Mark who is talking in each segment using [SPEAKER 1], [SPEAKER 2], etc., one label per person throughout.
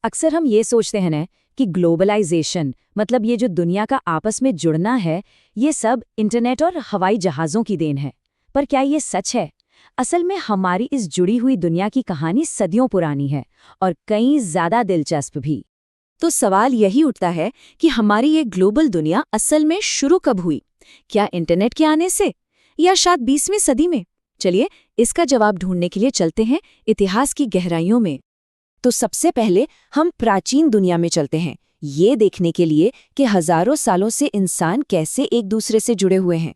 [SPEAKER 1] अक्सर हम ये सोचते हैं ना कि ग्लोबलाइजेशन मतलब ये जो दुनिया का आपस में जुड़ना है, ये सब इंटरनेट और हवाई जहाज़ों की देन है। पर क्या ये सच है? असल में हमारी इस जुड़ी हुई दुनिया की कहानी सदियों पुरानी है और कई ज़्यादा दिलचस्प भी। तो सवाल यही उठता है कि हमारी ये ग्लोबल दुनिया असल में शुरू कब हुई? क्या इंटरनेट के आने से या शायद 20वीं सदी में? चलिए इसका जवाब ढूंढने के लिए चलते हैं इतिहास की गहराइयों में। तो सबसे पहले हम प्राचीन दुनिया में चलते हैं, ये देखने के लिए कि हजारों सालों से इंसान कैसे एक दूसरे से जुड़े हुए हैं।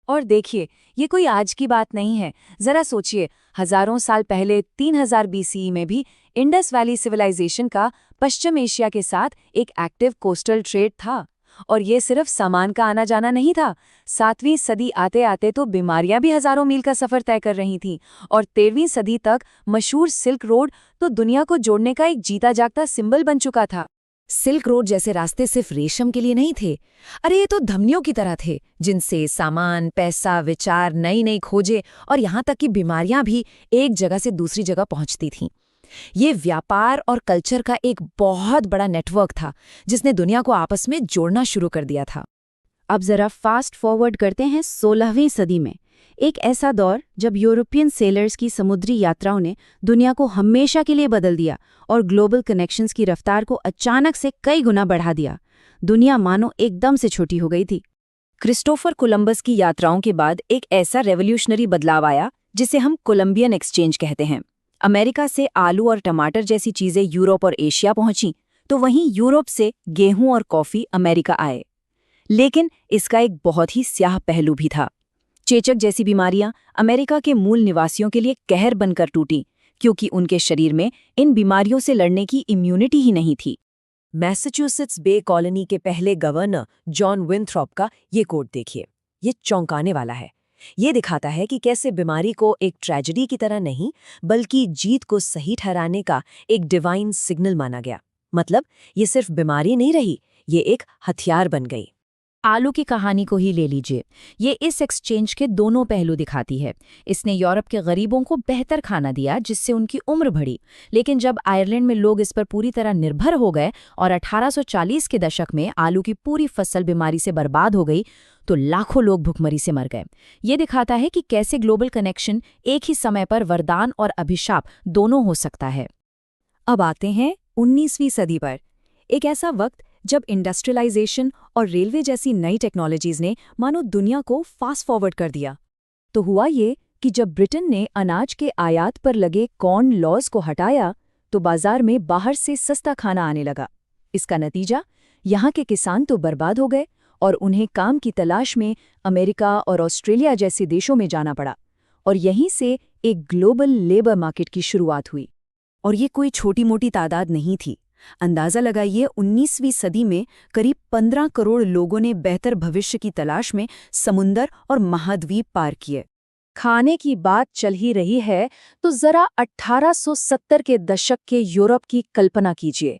[SPEAKER 1] और देखिए, ये कोई आज की बात नहीं है। जरा सोचिए, हजारों साल पहले 3000 बीसीई में भी इंडस वैली सिविलाइजेशन का पश्चिम एशिया के साथ एक एक्टिव कोस्टल ट्रेड था। और ये सिर्फ सामान का आना जाना नहीं था। 7वीं सदी आते आते तो बीमारियां भी हजारों मील का सफर तय कर रही थीं। और 13वीं सदी तक मशहूर सिल्क रोड तो दुनिया को जोड़ने का एक जीता जागता सिंबल बन चुका था।
[SPEAKER 2] सिल्क रोड जैसे रास्ते सिर्फ रेशम के लिए नहीं थे। अरे ये तो धमनियों की तरह थे, जिनसे सामान, पैसा, विचार, नई नई खोजें और यहाँ तक कि बीमारियां भी एक जगह से दूसरी जगह पहुंचती थीं। ये व्यापार और कल्चर का एक बहुत बड़ा नेटवर्क था, जिसने दुनिया को आपस में जोड़ना शुरू कर दिया था।
[SPEAKER 1] अब जरा फास्ट फॉरवर्ड करते हैं 16वीं सदी में। एक ऐसा दौर जब यूरोपियन सेलर्स की समुद्री यात्राओं ने दुनिया को हमेशा के लिए बदल दिया और ग्लोबल कनेक्शंस की रफ्तार को अचानक से कई गुना बढ़ा दिया। दुनिया मानो एकदम से छोटी हो गई थी। क्रिस्टोफर कोलंबस की यात्राओं के बाद एक ऐसा रेवोल्यूशनरी बदलाव आया जिसे हम कोलंबियन एक्सचेंज कहते हैं। अमेरिका से आलू और टमाटर जैसी चीजें यूरोप और एशिया पहुंची, तो वहीं यूरोप से गेहूं और कॉफी अमेरिका आए। लेकिन इसका एक बहुत ही स्याह पहलू भी था। चेचक जैसी बीमारियां अमेरिका के मूल निवासियों के लिए कहर बनकर टूटी, क्योंकि उनके शरीर में इन बीमारियों से लड़ने की इम्यूनिटी ही नहीं थी। मैसाचुसेट्स बे कॉलोनी के पहले गवर्नर जॉन विंथ्रॉप का ये कोट देखिए। ये चौंकाने वाला है। ये दिखाता है कि कैसे बीमारी को एक ट्रेजेडी की तरह नहीं, बल्कि जीत को सही ठहराने का एक डिवाइन सिग्नल माना गया। मतलब ये सिर्फ बीमारी नहीं रही, ये एक हथियार बन गई।
[SPEAKER 2] आलू की कहानी को ही ले लीजिए। ये इस एक्सचेंज के दोनों पहलू दिखाती है। इसने यूरोप के गरीबों को बेहतर खाना दिया, जिससे उनकी उम्र बढ़ी। लेकिन जब आयरलैंड में लोग इस पर पूरी तरह निर्भर हो गए और 1840 के दशक में आलू की पूरी फसल बीमारी से बर्बाद हो गई, तो लाखों लोग भुखमरी से मर गए। ये दिखाता है कि कैसे ग्लोबल कनेक्शन एक ही समय पर वरदान और अभिशाप दोनों हो सकता है।
[SPEAKER 1] अब आते हैं 19वीं सदी पर। एक ऐसा वक्त जब इंडस्ट्रियलाइजेशन और रेलवे जैसी नई टेक्नोलॉजीज ने मानो दुनिया को फास्ट फॉरवर्ड कर दिया। तो हुआ ये कि जब ब्रिटेन ने अनाज के आयात पर लगे कॉर्न लॉज को हटाया, तो बाजार में बाहर से सस्ता खाना आने लगा। इसका नतीजा, यहाँ के किसान तो बर्बाद हो गए और उन्हें काम की तलाश में अमेरिका और ऑस्ट्रेलिया जैसे देशों में जाना पड़ा। और यहीं से एक ग्लोबल लेबर मार्केट की शुरुआत हुई। और ये कोई छोटी मोटी तादाद नहीं थी। अंदाज़ा लगाइए, 19वीं सदी में करीब 15 करोड़ लोगों ने बेहतर भविष्य की तलाश में समुंदर और महाद्वीप पार किए। खाने की बात चल ही रही है तो जरा 1870 के दशक के यूरोप की कल्पना कीजिए।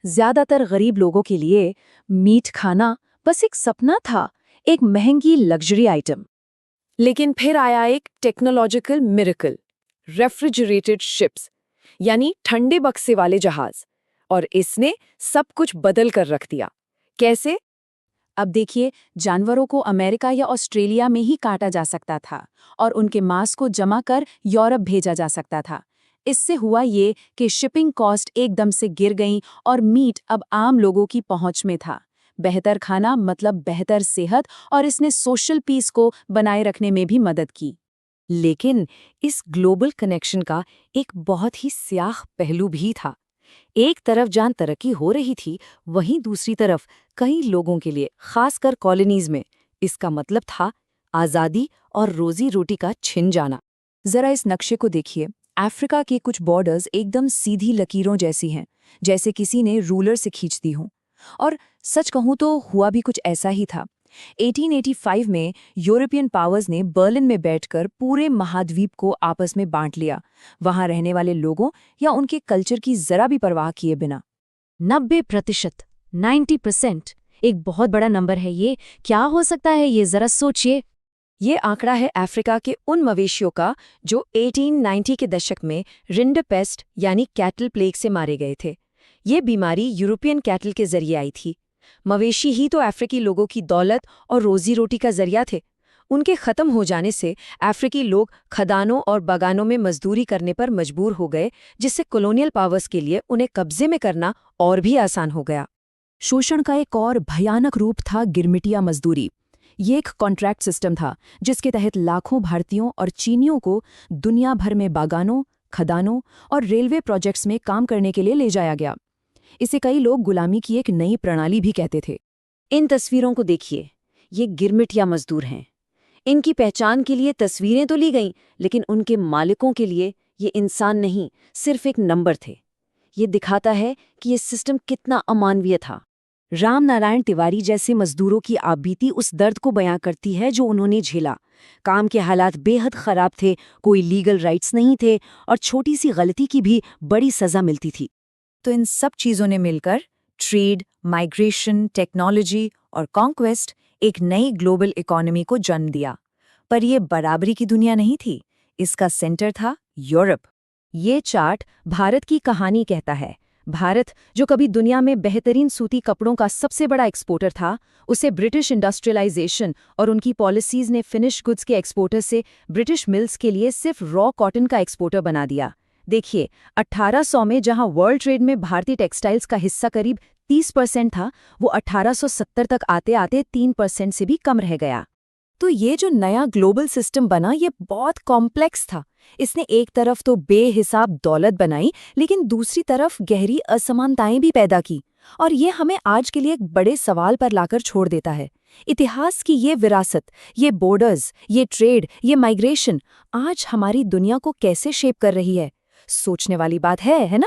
[SPEAKER 1] ज्यादातर गरीब लोगों के लिए मीट खाना बस एक सपना था, एक महंगी लग्जरी आइटम। लेकिन फिर आया एक टेक्नोलॉजिकल मिरेकल, रेफ्रिजरेटेड शिप्स, यानी ठंडे बक्से वाले जहाज। और इसने सब कुछ बदल कर रख दिया। कैसे? अब देखिए, जानवरों को अमेरिका या ऑस्ट्रेलिया में ही काटा जा सकता था और उनके मांस को जमा कर यूरोप भेजा जा सकता था। इससे हुआ ये कि शिपिंग कॉस्ट एकदम से गिर गई और मीट अब आम लोगों की पहुंच में था। बेहतर खाना मतलब बेहतर सेहत, और इसने सोशल पीस को बनाए रखने में भी मदद की। लेकिन इस ग्लोबल कनेक्शन का एक बहुत ही स्याह पहलू भी था। एक तरफ जहां तरक्की हो रही थी, वहीं दूसरी तरफ कई लोगों के लिए, खासकर कॉलोनीज में, इसका मतलब था आज़ादी और रोजी रोटी का छिन जाना। जरा इस नक्शे को देखिए। अफ्रीका के कुछ बॉर्डर्स एकदम सीधी लकीरों जैसी हैं, जैसे किसी ने रूलर से खींच दी हों। और सच कहूं तो हुआ भी कुछ ऐसा ही था। 1885 में यूरोपियन पावर्स ने बर्लिन में बैठकर पूरे महाद्वीप को आपस में बांट लिया, वहां रहने वाले लोगों या उनके कल्चर की जरा भी परवाह किए बिना। 90%, 90%, एक बहुत बड़ा नंबर है ये। क्या हो सकता है ये, जरा सोचिए। ये आंकड़ा है अफ्रीका के उन मवेशियों का जो 1890 के दशक में रिंडरपेस्ट यानी कैटल प्लेग से मारे गए थे। ये बीमारी यूरोपियन कैटल के जरिए आई थी। मवेशी ही तो अफ्रीकी लोगों की दौलत और रोजी रोटी का जरिया थे। उनके खत्म हो जाने से अफ्रीकी लोग खदानों और बागानों में मजदूरी करने पर मजबूर हो गए, जिससे कॉलोनियल पावर्स के लिए उन्हें कब्जे में करना और भी आसान हो गया। शोषण का एक और भयानक रूप था गिरमिटिया मजदूरी। ये एक कॉन्ट्रैक्ट सिस्टम था जिसके तहत लाखों भारतीयों और चीनियों को दुनिया भर में बागानों, खदानों और रेलवे प्रोजेक्ट्स में काम करने के लिए ले जाया गया। इसे कई लोग गुलामी की एक नई प्रणाली भी कहते थे। इन तस्वीरों को देखिए, ये गिरमिटिया मजदूर हैं। इनकी पहचान के लिए तस्वीरें तो ली गईं, लेकिन उनके मालिकों के लिए ये इंसान नहीं, सिर्फ एक नंबर थे। ये दिखाता है कि ये सिस्टम कितना अमानवीय था। राम नारायण तिवारी जैसे मजदूरों की आपबीती उस दर्द को बयां करती है जो उन्होंने झेला। काम के हालात बेहद खराब थे, कोई लीगल राइट्स नहीं थे और छोटी सी गलती की भी बड़ी सजा मिलती थी। तो इन सब चीज़ों ने मिलकर ट्रेड, माइग्रेशन, टेक्नोलॉजी और कॉन्क्वेस्ट एक नई ग्लोबल इकोनॉमी को जन्म दिया। पर यह बराबरी की दुनिया नहीं थी, इसका सेंटर था यूरोप। ये चार्ट भारत की कहानी कहता है। भारत, जो कभी दुनिया में बेहतरीन सूती कपड़ों का सबसे बड़ा एक्सपोर्टर था, उसे ब्रिटिश इंडस्ट्रियलाइजेशन और उनकी पॉलिसीज ने फिनिश गुड्स के एक्सपोर्टर से ब्रिटिश मिल्स के लिए सिर्फ रॉ कॉटन का एक्सपोर्टर बना दिया। देखिए, 1800 में जहां वर्ल्ड ट्रेड में भारतीय टेक्सटाइल्स का हिस्सा करीब 30% था, वो 1870 तक आते आते 3% से भी कम रह गया। तो ये जो नया ग्लोबल सिस्टम बना, ये बहुत कॉम्प्लेक्स था। इसने एक तरफ तो बेहिसाब दौलत बनाई, लेकिन दूसरी तरफ गहरी असमानताएं भी पैदा की। और ये हमें आज के लिए एक बड़े सवाल पर लाकर छोड़ देता है। इतिहास की ये विरासत, ये बॉर्डर्स, ये ट्रेड, ये माइग्रेशन आज हमारी दुनिया को कैसे शेप कर रही है? सोचने वाली बात है ना?